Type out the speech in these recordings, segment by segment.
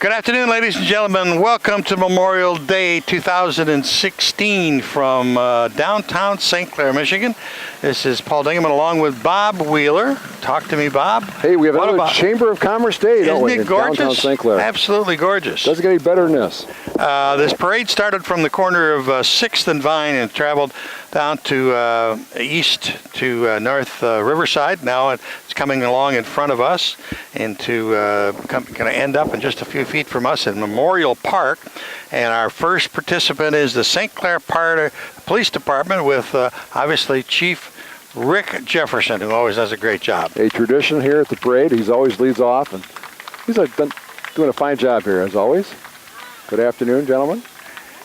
Good afternoon, ladies and gentlemen. Welcome to Memorial Day 2016 from downtown St. Clair, Michigan. This is Paul Dingaman along with Bob Wheeler. Talk to me, Bob. Hey, we have another Chamber of Commerce Day, don't we? Isn't it gorgeous? Downtown St. Clair. Absolutely gorgeous. Doesn't get any better than this. This parade started from the corner of 6th and Vine and traveled down to east to north Riverside. Now it's coming along in front of us and to going to end up in just a few feet from us in Memorial Park. And our first participant is the St. Clair Police Department with obviously Chief Rick Jefferson, who always does a great job. A tradition here at the parade. He's always leads off, and he's doing a fine job here as always. Good afternoon, gentlemen.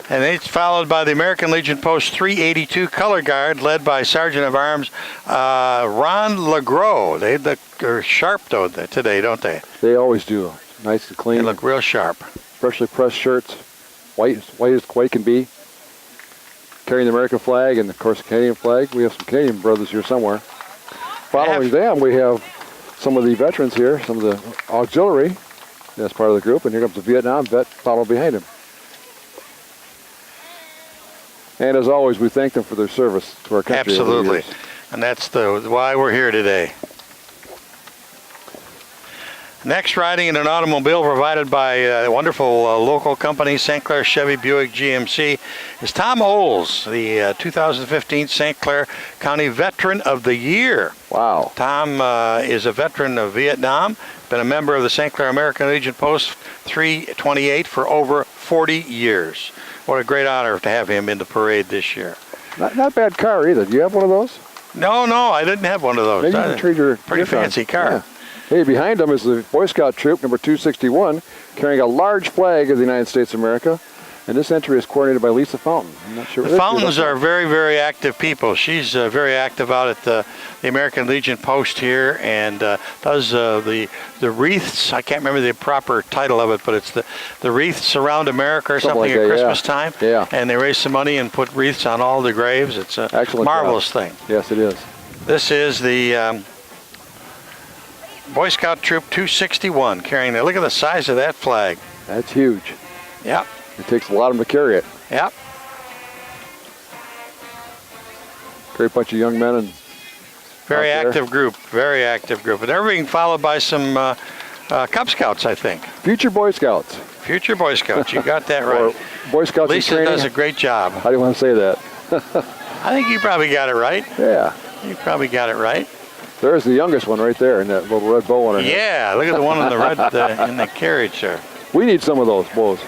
And it's followed by the American Legion Post 382 Color Guard, led by Sergeant of Arms Ron LeGros. They're sharp though today, don't they? They always do. Nice and clean. They look real sharp. Freshly pressed shirts, white as white can be. Carrying the American flag and, of course, the Canadian flag. We have some Canadian brothers here somewhere. Following them, we have some of the veterans here, some of the auxiliary. That's part of the group. And here comes the Vietnam vet following behind him. And as always, we thank them for their service to our country. Absolutely. And that's why we're here today. Next, riding in an automobile provided by a wonderful local company, St. Clair Chevy Buick GMC, is Tom Oles, the 2015 St. Clair County Veteran of the Year. Wow. Tom is a veteran of Vietnam, been a member of the St. Clair American Legion Post 328 for over 40 years. What a great honor to have him in the parade this year. Not bad car either. Do you have one of those? No, I didn't have one of those. Maybe you can trade your pretty fancy car. Yeah. Hey, behind them is the Boy Scout troop, number 261, carrying a large flag of the United States of America. And this entry is coordinated by Lisa Fountain. I'm not sure. The Fountains are very, very active people. She's very active out at the American Legion Post here and does the wreaths. I can't remember the proper title of it, but it's the wreaths around America or something like at that, Christmas time. Yeah. And they raise some money and put wreaths on all the graves. It's a marvelous thing. Yes, it is. This is the Boy Scout Troop 261 carrying it. Look at the size of that flag. That's huge. Yep. It takes a lot of them to carry it. Yep. Great bunch of young men and very active group. Very active group. And they're being followed by some Cub Scouts, I think. Future Boy Scouts. Future Boy Scouts. You got that right. Or Boy Scouts Lisa in training. does a great job. How do you want to say that? I think you probably got it right. Yeah. You probably got it right. There's the youngest one right there in that little red bow on her head. Yeah, look at the one in the red in the carriage there. We need some of those bows.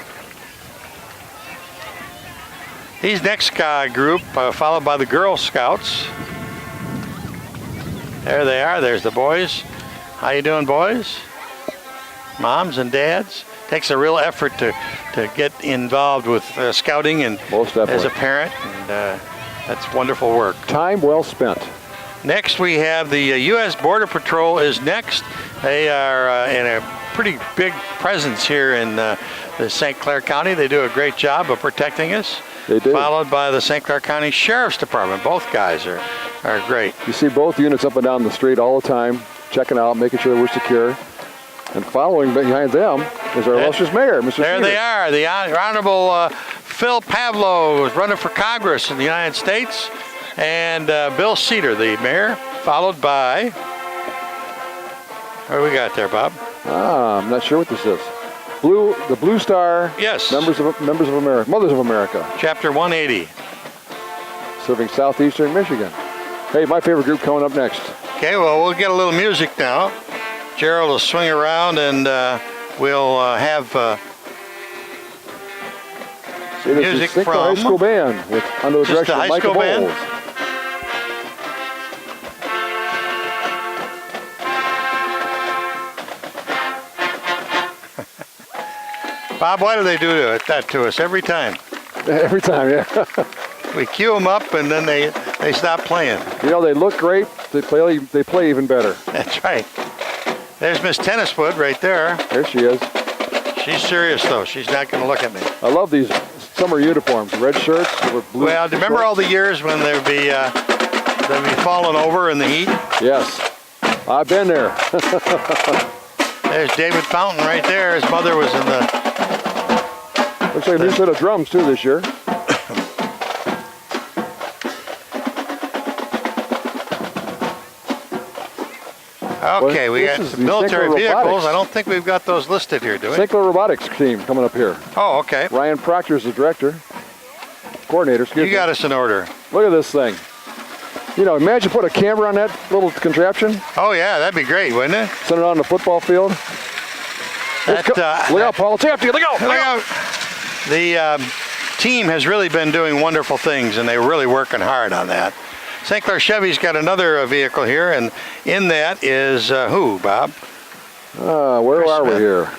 These next group followed by the Girl Scouts. There they are. There's the boys. How you doing, boys? Moms and dads. Takes a real effort to get involved with scouting and as a parent. And that's wonderful work. Time well spent. Next, we have the U.S. Border Patrol is next. They are in a pretty big presence here in the St. Clair County. They do a great job of protecting us. They do. Followed by the St. Clair County Sheriff's Department. Both guys are great. You see both units up and down the street all the time, checking out, making sure that we're secure. And following behind them is our illustrious mayor, Mr. There Peters. they are. The Honorable Phil Pavlo is running for Congress in the United States. And Bill Cedar, the mayor, followed by, what do we got there, Bob? I'm not sure what this is. The Blue Star. Yes. Members of America, Mothers of America. Chapter 180. Serving southeastern Michigan. Hey, my favorite group coming up next. Okay, well, we'll get a little music now. Gerald will swing around and we'll have music from from high school band with under the direction of Michael Bowles. Bob, why do they do that to us every time? Every time, yeah. We cue them up and then they stop playing. You know, they look great. They play even better. That's right. There's Miss Tenniswood right there. There she is. She's serious though. She's not going to look at me. I love these summer uniforms, red shirts with blue. Well, do you remember all the years when they'd be falling over in the heat? Yes, I've been there. There's David Fountain right there. His mother was in the... Looks like a new set of drums, too, this year. Okay, we got some military vehicles. I don't think we've got those listed here, do we? St.Clair Robotics team coming up here. Oh, okay. Ryan Proctor is the director, coordinator. You got us in order. Look at this thing. You know, imagine put a camera on that little contraption. Oh, yeah, that'd be great, wouldn't it? Send it on the football field. Look out, Paul. It's after you. Look out. Look out. The team has really been doing wonderful things, and they're really working hard on that. St. Clair Chevy's got another vehicle here, and in that is who, Bob? Where are we here?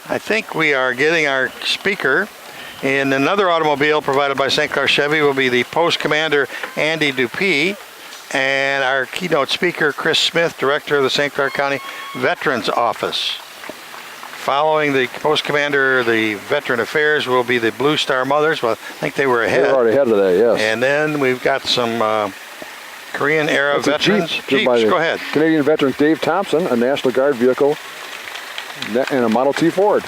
I think we are getting our speaker. In another automobile provided by St. Clair Chevy will be the Post Commander Andy Dupuy, and our keynote speaker Chris Smith, Director of the St. Clair County Veterans Office. Following the Post Commander, the Veteran Affairs, will be the Blue Star Mothers. Well, I think they were ahead. They were already ahead of that, yes. And then we've got some Korean-era veterans. Jeeps, go ahead. Canadian veteran Dave Thompson, a National Guard vehicle, and a Model T Ford.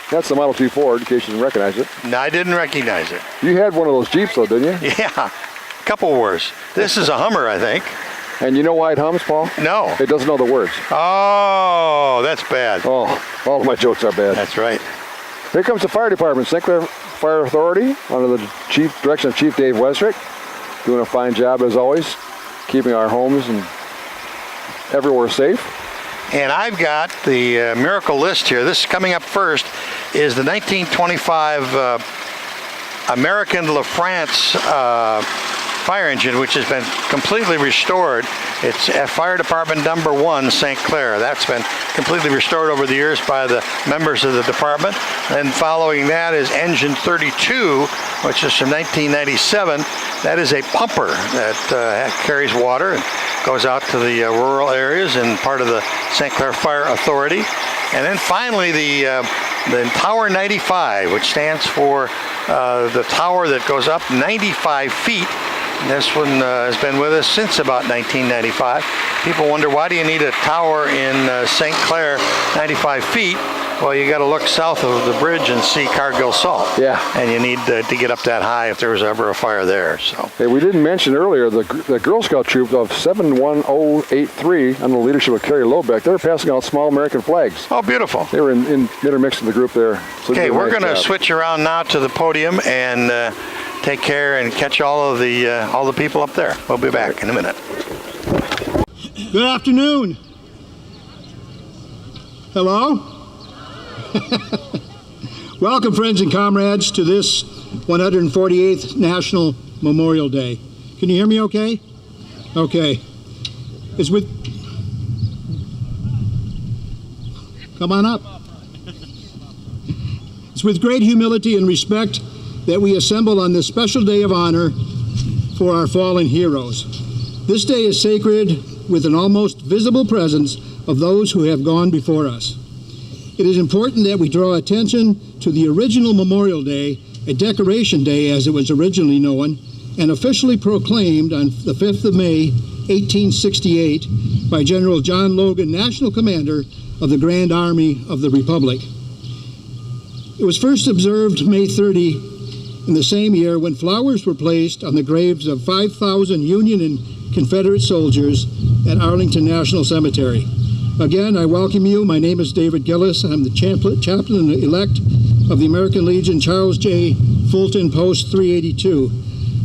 That's the Model T Ford, in case you didn't recognize it. No, I didn't recognize it. You had one of those Jeeps, though, didn't you? Yeah, a couple words. This is a Hummer, I think. And you know why it hums, Paul? No. It doesn't know the words. Oh, that's bad. Oh, all of my jokes are bad. That's right. Here comes the fire department. St. Clair Fire Authority, under the direction of Chief Dave Westrick, doing a fine job as always, keeping our homes and everywhere safe. And I've got the miracle list here. This coming up first is the 1925 American LaFrance fire engine, which has been completely restored. It's at Fire Department number 1, St. Clair. That's been completely restored over the years by the members of the department. And following that is engine 32, which is from 1997. That is a pumper that carries water and goes out to the rural areas and part of the St. Clair Fire Authority. And then finally the Tower 95, which stands for the tower that goes up 95 feet. This one has been with us since about 1995. People wonder, why do you need a tower in St. Clair 95 feet? Well, you got to look south of the bridge and see Cargill Salt. Yeah. And you need to get up that high if there was ever a fire there. So. Hey, we didn't mention earlier the Girl Scout troop of 71083 under the leadership of Carrie Lobeck. They were passing out small American flags. Oh, beautiful. They were intermixed in the group there. So okay, we're going to switch around now to the podium and take care and catch all the people up there. We'll be back in a minute. Good afternoon. Hello? Welcome, friends and comrades, to this 148th National Memorial Day. Can you hear me okay? Okay. Come on up. It's with great humility and respect that we assemble on this special day of honor for our fallen heroes. This day is sacred with an almost visible presence of those who have gone before us. It is important that we draw attention to the original Memorial Day, a decoration day as it was originally known, and officially proclaimed on the 5th of May, 1868, by General John Logan, National Commander of the Grand Army of the Republic. It was first observed May 30 in the same year when flowers were placed on the graves of 5,000 Union and Confederate soldiers at Arlington National Cemetery. Again, I welcome you. My name is David Gillis. I'm the chaplain-elect of the American Legion Charles J. Fulton Post 382.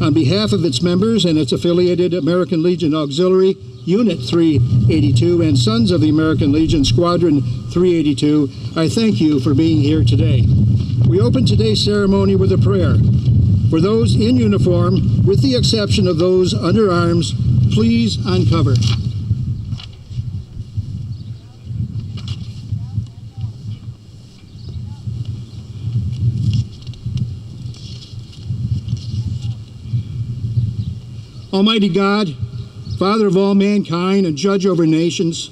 On behalf of its members and its affiliated American Legion Auxiliary Unit 382 and Sons of the American Legion Squadron 382, I thank you for being here today. We open today's ceremony with a prayer. For those in uniform, with the exception of those under arms, please uncover. Almighty God, Father of all mankind and Judge over nations,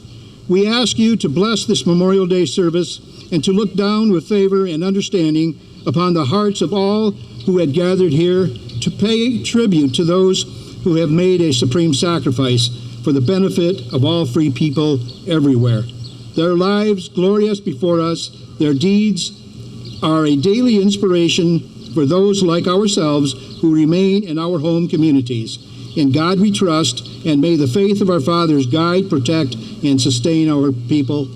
we ask you to bless this Memorial Day service and to look down with favor and understanding upon the hearts of all who had gathered here to pay tribute to those who have made a supreme sacrifice for the benefit of all free people everywhere. Their lives glorious before us, their deeds are a daily inspiration for those like ourselves who remain in our home communities. In God we trust, and may the faith of our fathers guide, protect, and sustain our people.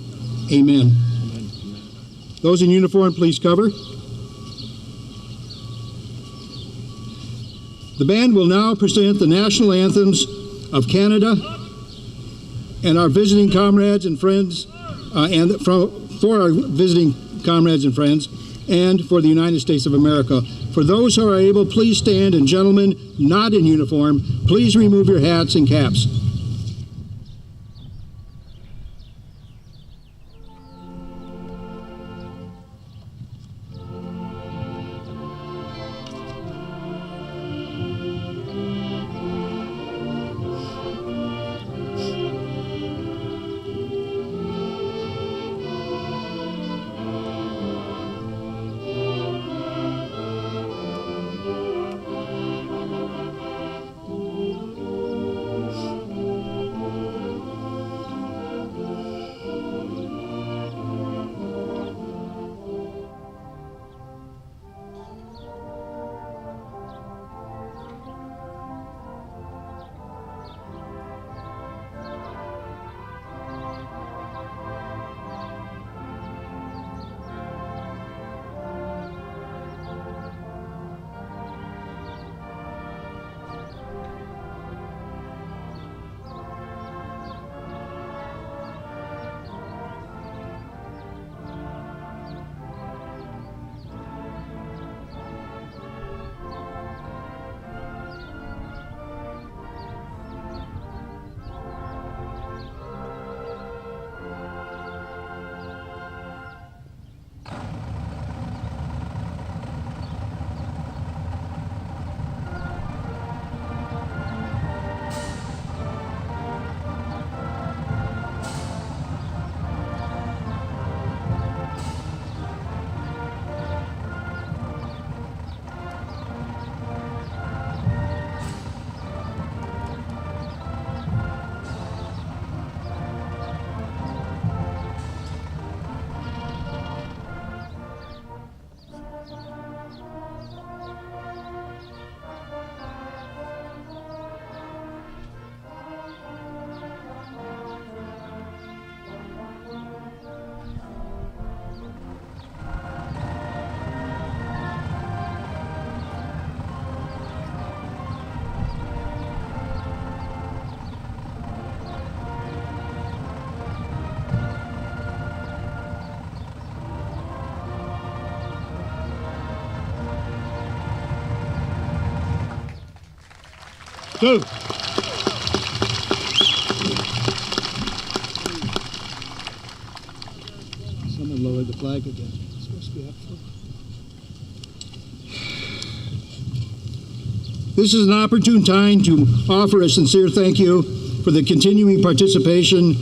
Amen. Those in uniform, please cover. The band will now present the national anthems of Canada and our visiting comrades and friends, for our visiting comrades and friends, and for the United States of America. For those who are able, please stand, and gentlemen not in uniform, please remove your hats and caps. Go. Someone lowered the flag again. It's supposed to be up front. This is an opportune time to offer a sincere thank you for the continuing participation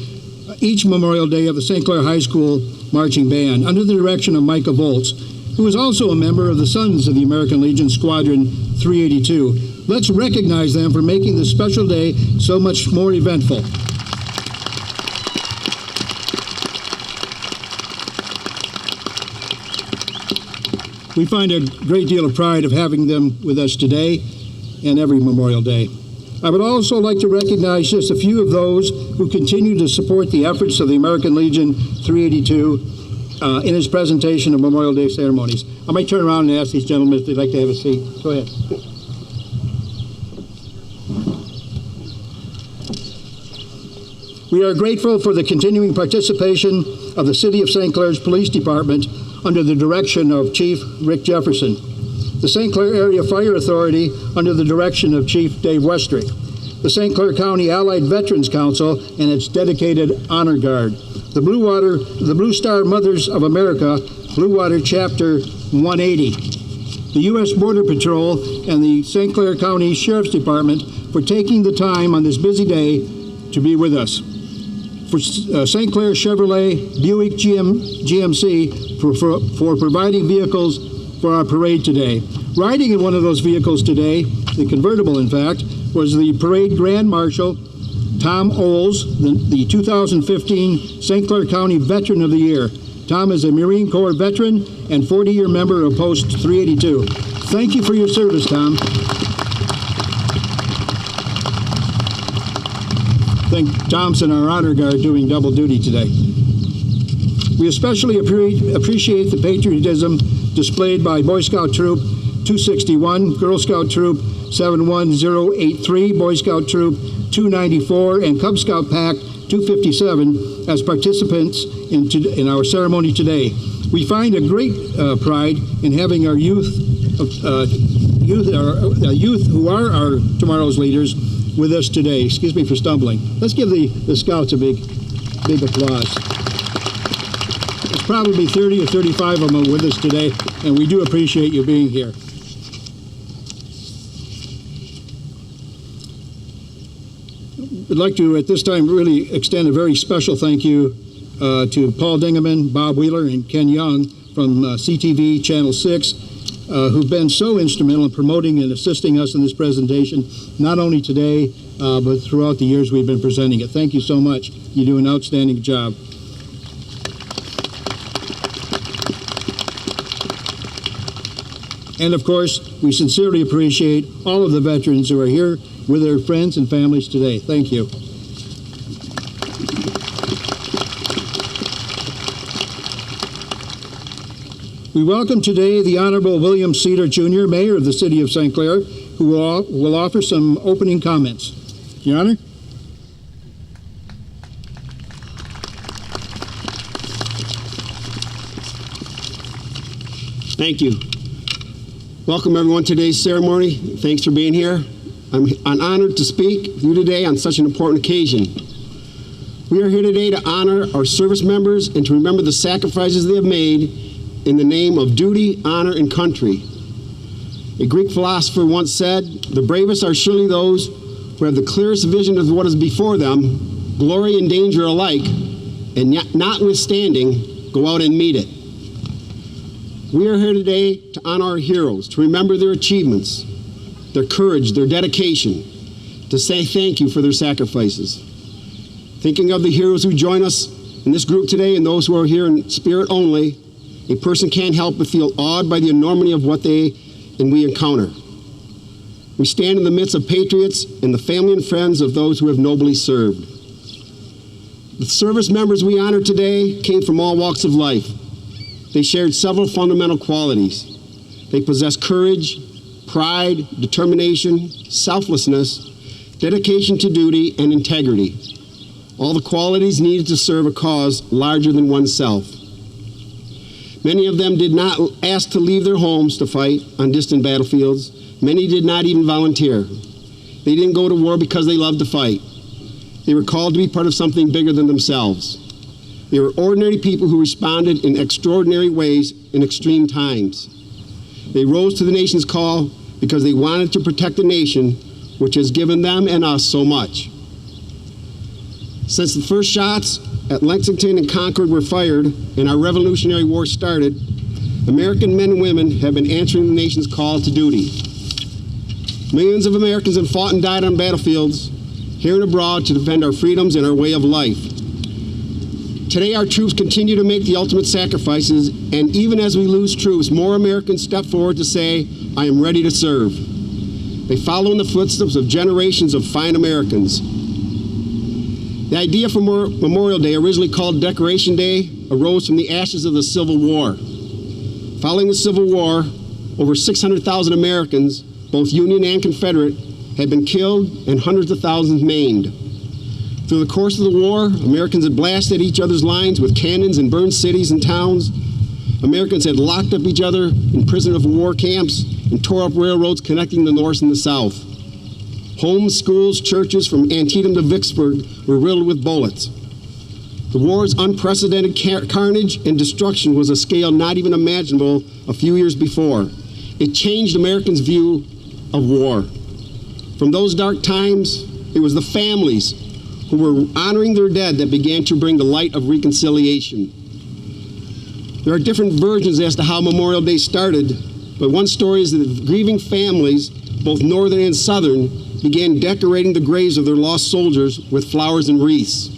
each Memorial Day of the St. Clair High School Marching Band under the direction of Micah Volz, who is also a member of the Sons of the American Legion Squadron 382. Let's recognize them for making this special day so much more eventful. We find a great deal of pride of having them with us today and every Memorial Day. I would also like to recognize just a few of those who continue to support the efforts of the American Legion 382 in his presentation of Memorial Day ceremonies. I might turn around and ask these gentlemen if they'd like to have a seat. Go ahead. We are grateful for the continuing participation of the City of St. Clair's Police Department under the direction of Chief Rick Jefferson, the St. Clair Area Fire Authority under the direction of Chief Dave Westrick, the St. Clair County Allied Veterans Council and its dedicated Honor Guard, the Blue Star Mothers of America, Blue Water Chapter 180, the U.S. Border Patrol, and the St. Clair County Sheriff's Department for taking the time on this busy day to be with us. For St. Clair Chevrolet Buick GMC for providing vehicles for our parade today. Riding in one of those vehicles today, the convertible in fact, was the parade Grand Marshal Tom Oles, the 2015 St. Clair County Veteran of the Year. Tom is a Marine Corps veteran and 40-year member of Post 382. Thank you for your service, Tom. I think Tom's in our honor guard doing double duty today. We especially appreciate the patriotism displayed by Boy Scout Troop 261, Girl Scout Troop 71083, Boy Scout Troop 294, and Cub Scout Pack 257 as participants in our ceremony today. We find a great pride in having our youth who are our tomorrow's leaders with us today. Excuse me for stumbling. Let's give the Scouts a big applause. There's probably 30 or 35 of them with us today, and we do appreciate you being here. I'd like to, at this time, really extend a very special thank you to Paul Dingeman, Bob Wheeler, and Ken Young from CTV Channel 6, who've been so instrumental in promoting and assisting us in this presentation, not only today, but throughout the years we've been presenting it. Thank you so much. You do an outstanding job. And of course, we sincerely appreciate all of the veterans who are here with their friends and families today. Thank you. We welcome today the Honorable William Cedar Jr., Mayor of the City of St. Clair, who will offer some opening comments. Your Honor. Thank you. Welcome everyone to today's ceremony. Thanks for being here. I'm honored to speak with you today on such an important occasion. We are here today to honor our service members and to remember the sacrifices they have made in the name of duty, honor, and country. A Greek philosopher once said, "The bravest are surely those who have the clearest vision of what is before them, glory and danger alike, and yet notwithstanding, go out and meet it." We are here today to honor our heroes, to remember their achievements, their courage, their dedication, to say thank you for their sacrifices. Thinking of the heroes who join us in this group today and those who are here in spirit only, a person can't help but feel awed by the enormity of what they and we encounter. We stand in the midst of patriots and the family and friends of those who have nobly served. The service members we honor today came from all walks of life. They shared several fundamental qualities. They possessed courage, pride, determination, selflessness, dedication to duty, and integrity. All the qualities needed to serve a cause larger than oneself. Many of them did not ask to leave their homes to fight on distant battlefields. Many did not even volunteer. They didn't go to war because they loved to fight. They were called to be part of something bigger than themselves. They were ordinary people who responded in extraordinary ways in extreme times. They rose to the nation's call because they wanted to protect the nation, which has given them and us so much. Since the first shots at Lexington and Concord were fired and our Revolutionary War started, American men and women have been answering the nation's call to duty. Millions of Americans have fought and died on battlefields, here and abroad, to defend our freedoms and our way of life. Today, our troops continue to make the ultimate sacrifices, and even as we lose troops, more Americans step forward to say, "I am ready to serve." They follow in the footsteps of generations of fine Americans. The idea for Memorial Day, originally called Decoration Day, arose from the ashes of the Civil War. Following the Civil War, over 600,000 Americans, both Union and Confederate, had been killed and hundreds of thousands maimed. Through the course of the war, Americans had blasted each other's lines with cannons and burned cities and towns. Americans had locked up each other in prisoner of war camps and tore up railroads connecting the North and the South. Homes, schools, churches from Antietam to Vicksburg were riddled with bullets. The war's unprecedented carnage and destruction was a scale not even imaginable a few years before. It changed Americans' view of war. From those dark times, it was the families who were honoring their dead that began to bring the light of reconciliation. There are different versions as to how Memorial Day started, but one story is that the grieving families, both Northern and Southern, began decorating the graves of their lost soldiers with flowers and wreaths.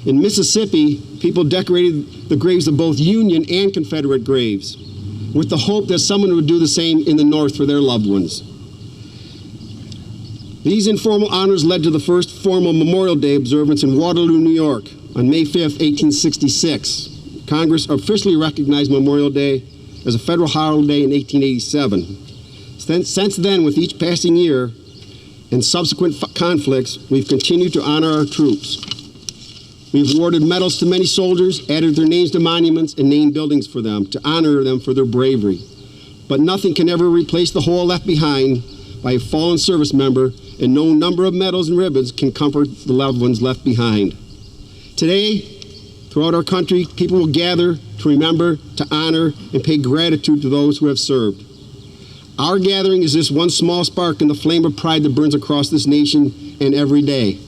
In Mississippi, people decorated the graves of both Union and Confederate graves, with the hope that someone would do the same in the North for their loved ones. These informal honors led to the first formal Memorial Day observance in Waterloo, New York on May 5, 1866. Congress officially recognized Memorial Day as a federal holiday in 1887. Since then, with each passing year and subsequent conflicts, we've continued to honor our troops. We've awarded medals to many soldiers, added their names to monuments, and named buildings for them to honor them for their bravery. But nothing can ever replace the hole left behind by a fallen service member, and no number of medals and ribbons can comfort the loved ones left behind. Today, throughout our country, people will gather to remember, to honor, and pay gratitude to those who have served. Our gathering is just one small spark in the flame of pride that burns across this nation and every day.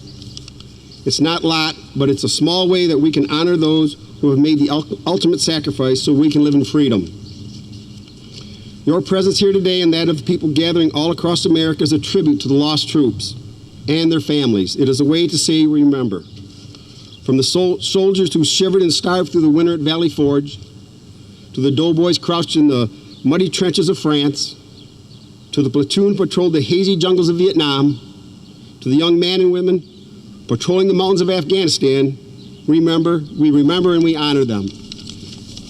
It's not a lot, but it's a small way that we can honor those who have made the ultimate sacrifice so we can live in freedom. Your presence here today and that of the people gathering all across America is a tribute to the lost troops and their families. It is a way to say remember. From the soldiers who shivered and starved through the winter at Valley Forge, to the doughboys crouched in the muddy trenches of France, to the platoon patrolled the hazy jungles of Vietnam, to the young men and women patrolling the mountains of Afghanistan, we remember and we honor them.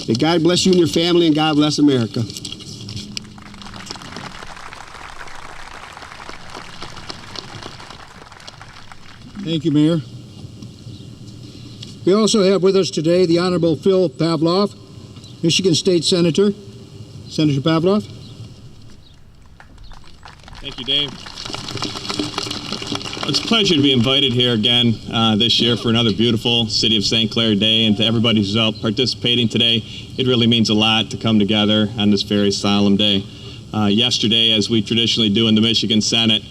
May God bless you and your family, and God bless America. Thank you, Mayor. We also have with us today the Honorable Phil Pavlov, Michigan State Senator. Senator Pavlov. Thank you, Dave. It's a pleasure to be invited here again this year for another beautiful City of St. Clair Day, and to everybody who's out participating today, it really means a lot to come together on this very solemn day. Yesterday, as we traditionally do in the Michigan Senate,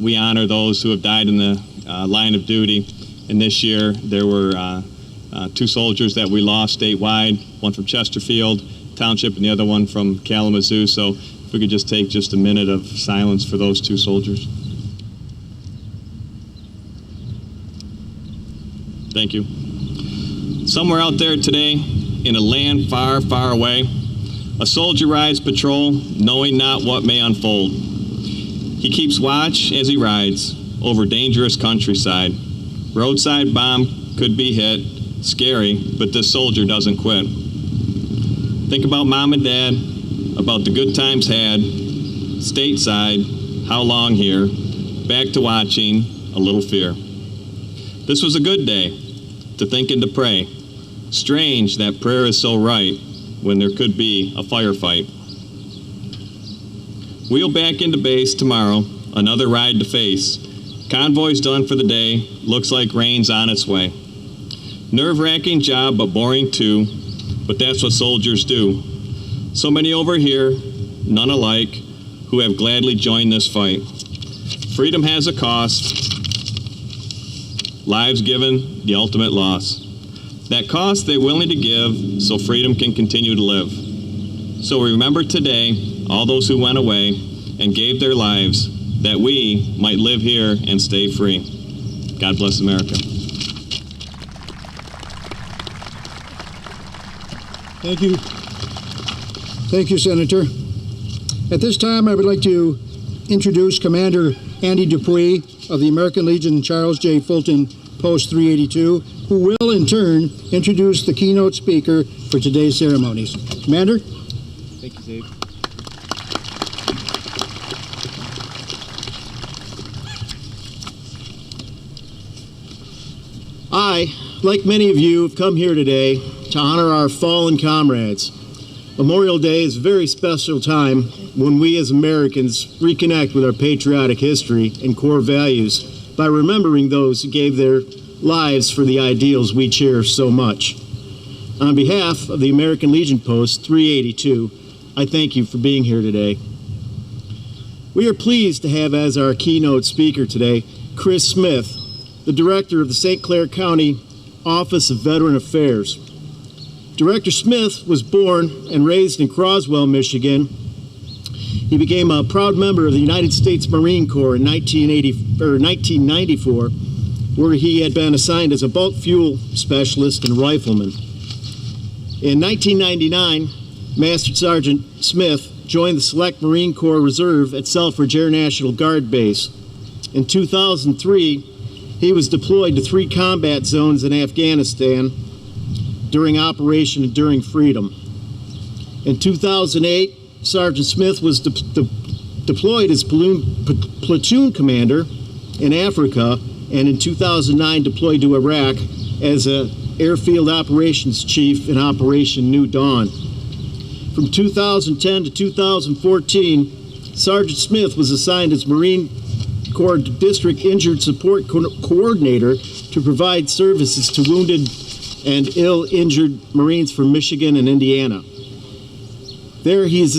we honor those who have died in the line of duty, and this year there were two soldiers that we lost statewide, one from Chesterfield Township and the other one from Kalamazoo. So if we could just take just a minute of silence for those two soldiers. Thank you. Somewhere out there today, in a land far, far away, a soldier rides patrol, knowing not what may unfold. He keeps watch as he rides over dangerous countryside. Roadside bomb could be hit, scary, but this soldier doesn't quit. Think about mom and dad, about the good times had, stateside, how long here, back to watching, a little fear. This was a good day to think and to pray. Strange that prayer is so right when there could be a firefight. Wheel back into base tomorrow, another ride to face. Convoy's done for the day, looks like rain's on its way. Nerve-wracking job, but boring too, but that's what soldiers do. So many over here, none alike, who have gladly joined this fight. Freedom has a cost. Lives given, the ultimate loss. That cost they're willing to give so freedom can continue to live. So remember today all those who went away and gave their lives that we might live here and stay free. God bless America. Thank you. Thank you, Senator. At this time, I would like to introduce Commander Andy Dupuy of the American Legion Charles J. Fulton Post 382, who will in turn introduce the keynote speaker for today's ceremonies. Commander? Thank you, Dave. I, like many of you, have come here today to honor our fallen comrades. Memorial Day is a very special time when we as Americans reconnect with our patriotic history and core values by remembering those who gave their lives for the ideals we cherish so much. On behalf of the American Legion Post 382, I thank you for being here today. We are pleased to have as our keynote speaker today Chris Smith, the director of the St. Clair County Office of Veteran Affairs. Director Smith was born and raised in Croswell, Michigan. He became a proud member of the United States Marine Corps in 1994, where he had been assigned as a bulk fuel specialist and rifleman. In 1999, Master Sergeant Smith joined the Select Marine Corps Reserve at Selfridge Air National Guard Base. In 2003, he was deployed to 3 combat zones in Afghanistan during Operation Enduring Freedom. In 2008, Sergeant Smith was deployed as platoon commander in Africa, and in 2009 deployed to Iraq as an airfield operations chief in Operation New Dawn. From 2010 to 2014, Sergeant Smith was assigned as Marine Corps District Injured Support Coordinator to provide services to wounded and ill-injured Marines from Michigan and Indiana. There he is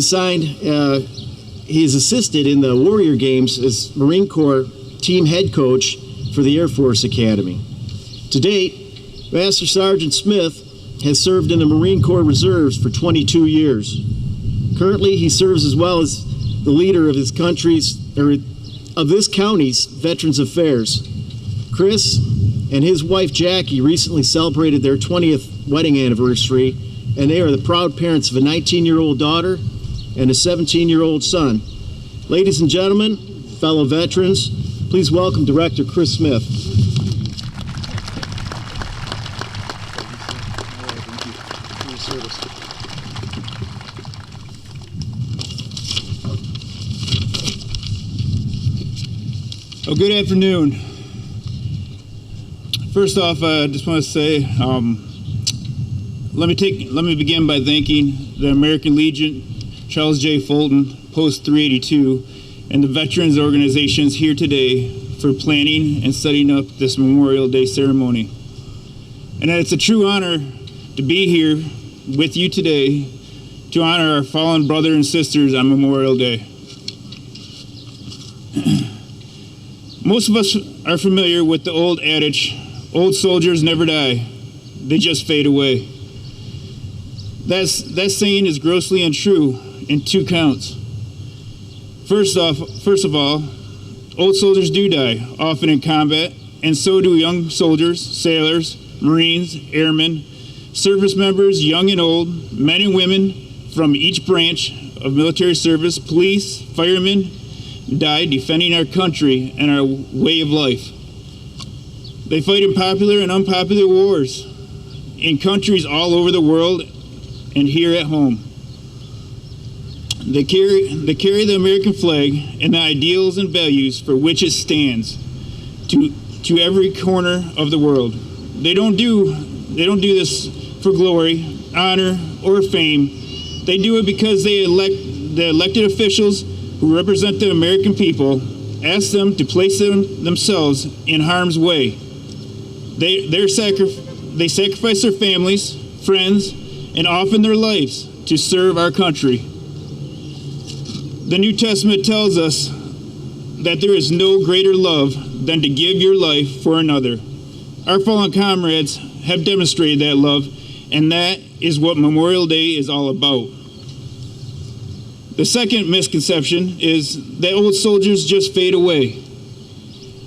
assisted in the Warrior Games as Marine Corps team head coach for the Air Force Academy. To date, Master Sergeant Smith has served in the Marine Corps Reserves for 22 years. Currently, he serves as well as the leader of this county's Veterans Affairs. Chris and his wife Jackie recently celebrated their 20th wedding anniversary, and they are the proud parents of a 19-year-old daughter and a 17-year-old son. Ladies and gentlemen, fellow veterans, please welcome Director Chris Smith. Well, good afternoon. First off, I just want to say, let me begin by thanking the American Legion, Charles J. Fulton, Post 382, and the veterans organizations here today for planning and setting up this Memorial Day ceremony. And it's a true honor to be here with you today to honor our fallen brothers and sisters on Memorial Day. Most of us are familiar with the old adage, old soldiers never die, they just fade away. That saying is grossly untrue in 2 counts. First of all, old soldiers do die, often in combat, and so do young soldiers, sailors, Marines, airmen, service members, young and old, men and women from each branch of military service, police, firemen, die defending our country and our way of life. They fight in popular and unpopular wars in countries all over the world and here at home. They carry the American flag and the ideals and values for which it stands to every corner of the world. They don't do this for glory, honor, or fame. They do it because the elected officials who represent the American people ask them to place themselves in harm's way. They sacrifice their families, friends, and often their lives to serve our country. The New Testament tells us that there is no greater love than to give your life for another. Our fallen comrades have demonstrated that love, and that is what Memorial Day is all about. The second misconception is that old soldiers just fade away.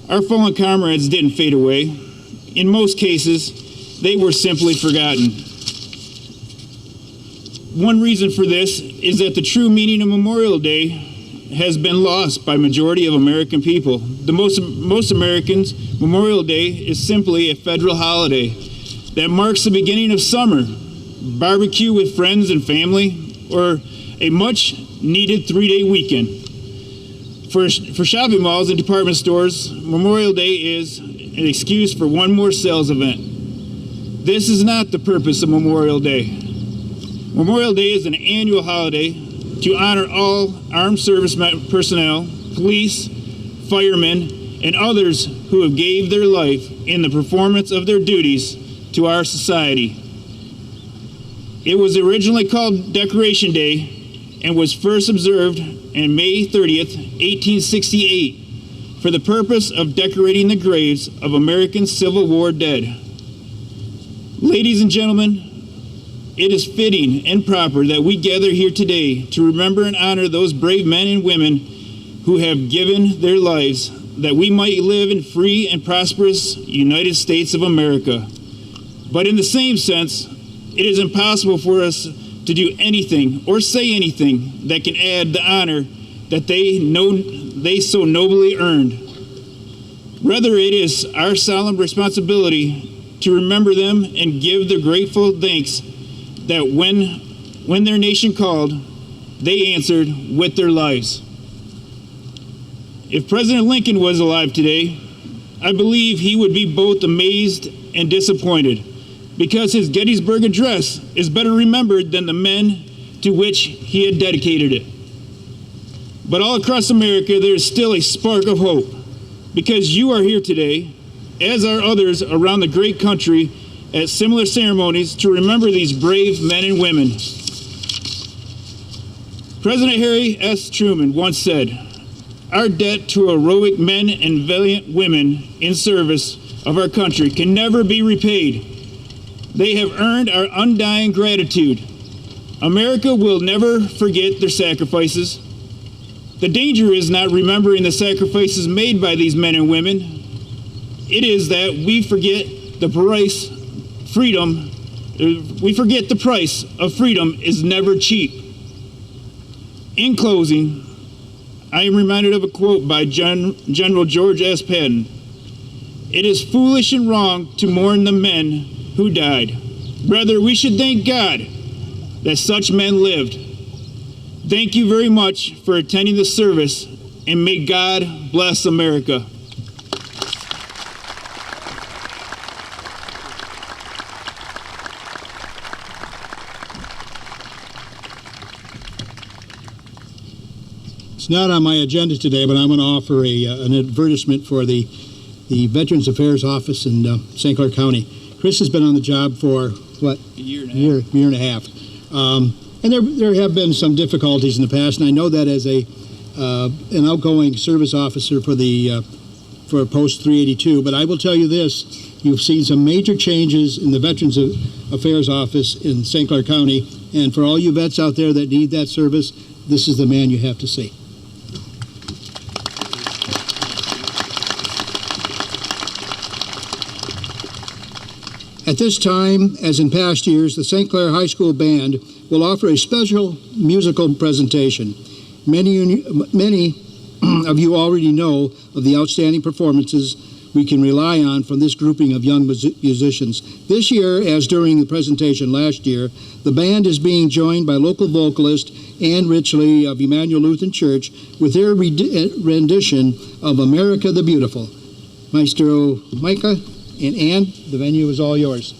Our fallen comrades didn't fade away. In most cases, they were simply forgotten. One reason for this is that the true meaning of Memorial Day has been lost by majority of American people. Most Americans, Memorial Day is simply a federal holiday that marks the beginning of summer, barbecue with friends and family, or a much needed 3-day weekend. For shopping malls and department stores, Memorial Day is an excuse for one more sales event. This is not the purpose of Memorial Day. Memorial Day is an annual holiday to honor all armed service personnel, police, firemen, and others who have gave their life in the performance of their duties to our society. It was originally called Decoration Day and was first observed on May 30th, 1868, for the purpose of decorating the graves of American Civil War dead. Ladies and gentlemen, it is fitting and proper that we gather here today to remember and honor those brave men and women who have given their lives that we might live in free and prosperous United States of America. But in the same sense, it is impossible for us to do anything or say anything that can add the honor that they so nobly earned. Rather, it is our solemn responsibility to remember them and give the grateful thanks that when their nation called, they answered with their lives. If President Lincoln was alive today, I believe he would be both amazed and disappointed, because his Gettysburg Address is better remembered than the men to which he had dedicated it. But all across America, there is still a spark of hope, because you are here today, as are others around the great country, at similar ceremonies to remember these brave men and women. President Harry S. Truman once said, "Our debt to heroic men and valiant women in service of our country can never be repaid. They have earned our undying gratitude. America will never forget their sacrifices. The danger is not remembering the sacrifices made by these men and women. It is that we forget the price of freedom is never cheap." In closing, I am reminded of a quote by General George S. Patton. "It is foolish and wrong to mourn the men who died. Rather, we should thank God that such men lived." Thank you very much for attending the service, and may God bless America. It's not on my agenda today, but I'm going to offer an advertisement for the Veterans Affairs Office in St. Clair County. Chris has been on the job for, what? A year and a half. And there have been some difficulties in the past, and I know that as an outgoing service officer for Post 382. But I will tell you this: you've seen some major changes in the Veterans Affairs Office in St. Clair County, and for all you vets out there that need that service, this is the man you have to see. At this time, as in past years, the St. Clair High School Band will offer a special musical presentation. Many of you already know of the outstanding performances we can rely on from this grouping of young musicians. This year, as during the presentation last year, the band is being joined by local vocalist Ann Richley of Emmanuel Lutheran Church with their rendition of America the Beautiful. Maestro Micah and Ann, the venue is all yours.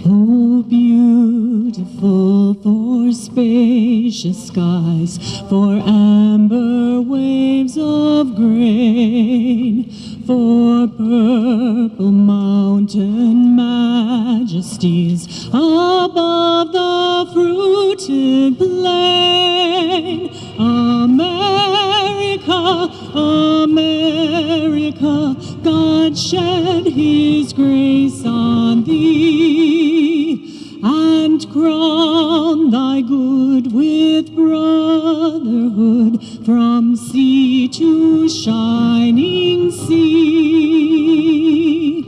Oh, beautiful for spacious skies, for amber waves of grain, for purple mountain majesties above the fruited plain. America, America, God shed his grace on thee, and crown thy good with brotherhood from sea to shining sea.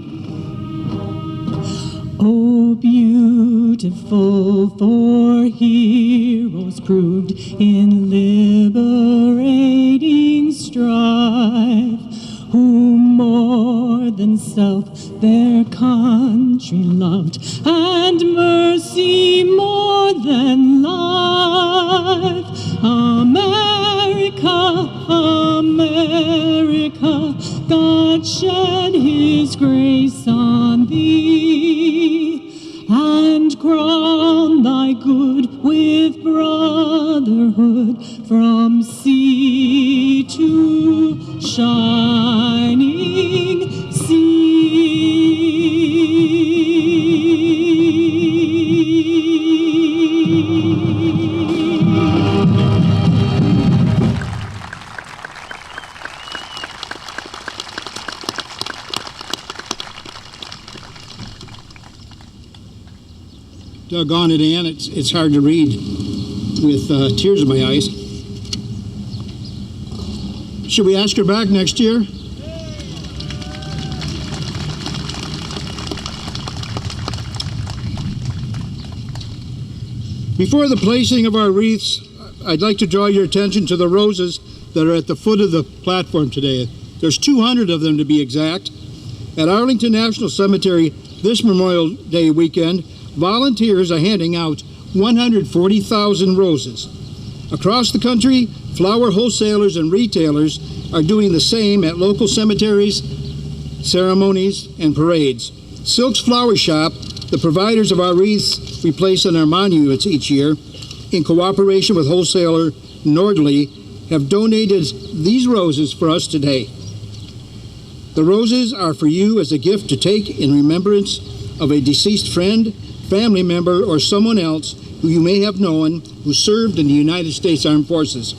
Oh, beautiful for heroes proved in liberating strife, who more than self their country loved, and mercy more than life. America, America, God shed his grace on thee, and crown thy good with brotherhood from sea to shining sea. Doggone it, Ann, it's hard to read with tears in my eyes. Should we ask her back next year? Before the placing of our wreaths, I'd like to draw your attention to the roses that are at the foot of the platform today. There's 200 of them to be exact. At Arlington National Cemetery this Memorial Day weekend, volunteers are handing out 140,000 roses. Across the country, flower wholesalers and retailers are doing the same at local cemeteries, ceremonies, and parades. Silk's Flower Shop, the providers of our wreaths we place on our monuments each year, in cooperation with wholesaler Nordley, have donated these roses for us today. The roses are for you as a gift to take in remembrance of a deceased friend, family member, or someone else who you may have known who served in the United States Armed Forces.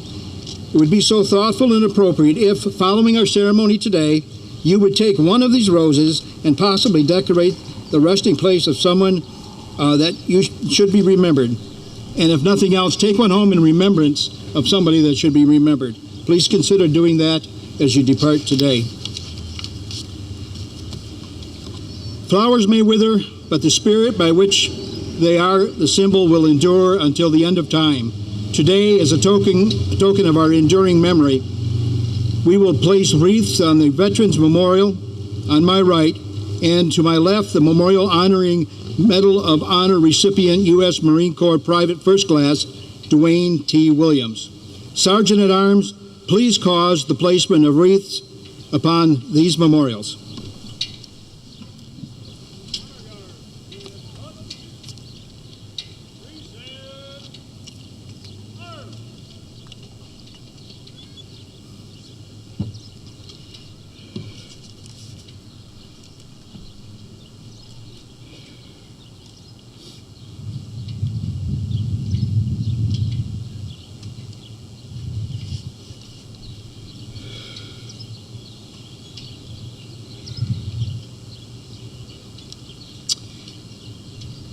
It would be so thoughtful and appropriate if, following our ceremony today, you would take one of these roses and possibly decorate the resting place of someone that you should be remembered. And if nothing else, take one home in remembrance of somebody that should be remembered. Please consider doing that as you depart today. Flowers may wither, but the spirit by which they are the symbol will endure until the end of time. Today, as a token of our enduring memory, we will place wreaths on the Veterans Memorial on my right, and to my left, the memorial honoring Medal of Honor recipient U.S. Marine Corps Private First Class Dwayne T. Williams. Sergeant at Arms, please cause the placement of wreaths upon these memorials.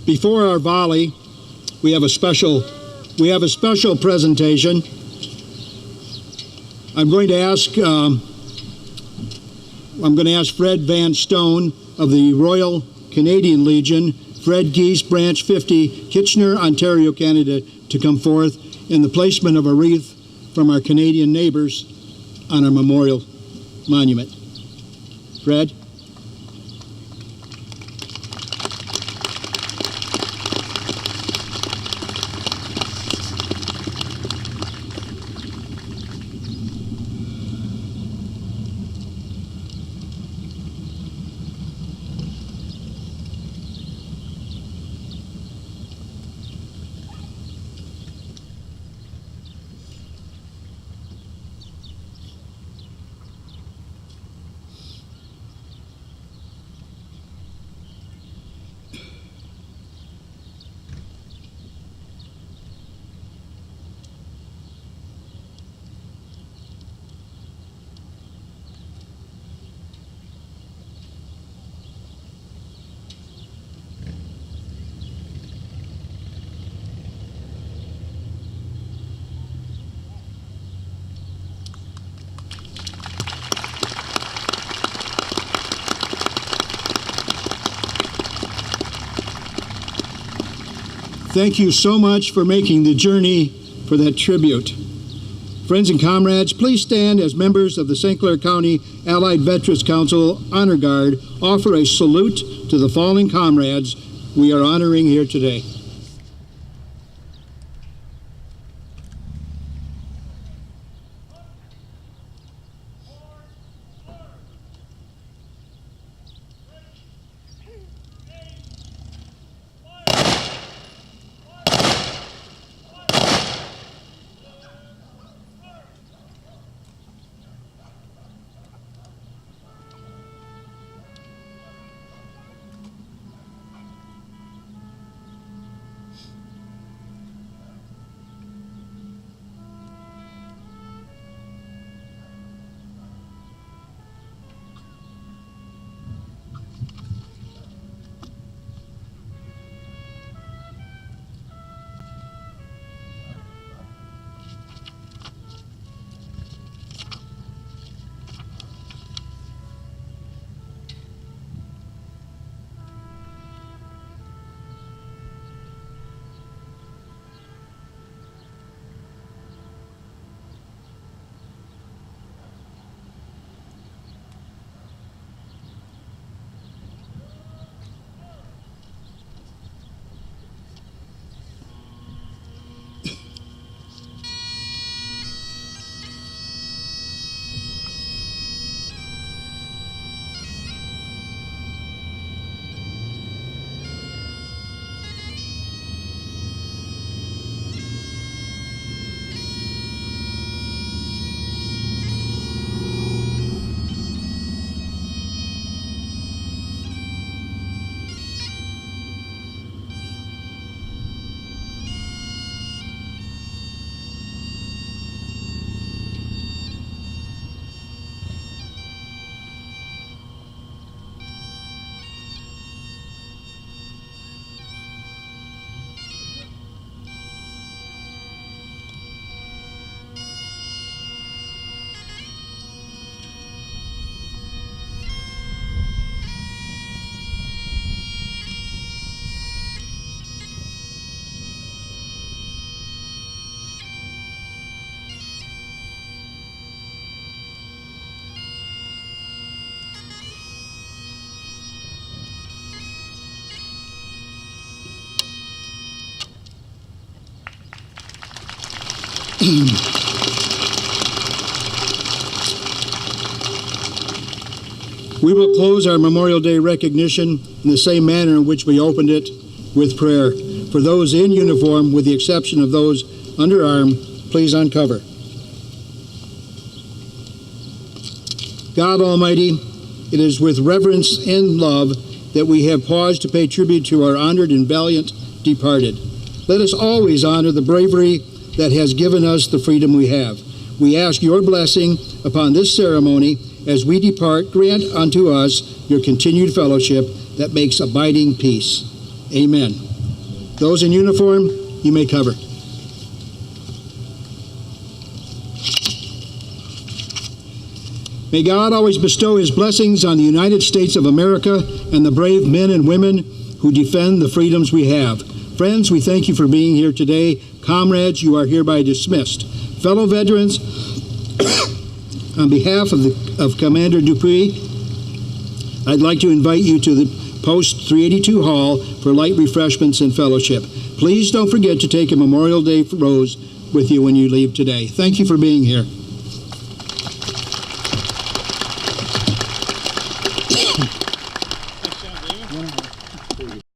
Before our volley, we have a special presentation. I'm going to ask Fred Van Stone of the Royal Canadian Legion, Fred Geese, Branch 50, Kitchener, Ontario, Canada, to come forth in the placement of a wreath from our Canadian neighbors on our memorial monument. Fred? Thank you so much for making the journey for that tribute. Friends and comrades, please stand as members of the St. Clair County Allied Veterans Council Honor Guard offer a salute to the fallen comrades we are honoring here today. We will close our Memorial Day recognition in the same manner in which we opened it, with prayer. For those in uniform, with the exception of those under arm, please uncover. God Almighty, it is with reverence and love that we have paused to pay tribute to our honored and valiant departed. Let us always honor the bravery that has given us the freedom we have. We ask your blessing upon this ceremony. As we depart, grant unto us your continued fellowship that makes abiding peace. Amen. Those in uniform, you may cover. May God always bestow his blessings on the United States of America and the brave men and women who defend the freedoms we have. Friends, we thank you for being here today. Comrades, you are hereby dismissed. Fellow veterans, on behalf of Commander Dupree, I'd like to invite you to the Post 382 Hall for light refreshments and fellowship. Please don't forget to take a Memorial Day rose with you when you leave today. Thank you for being here.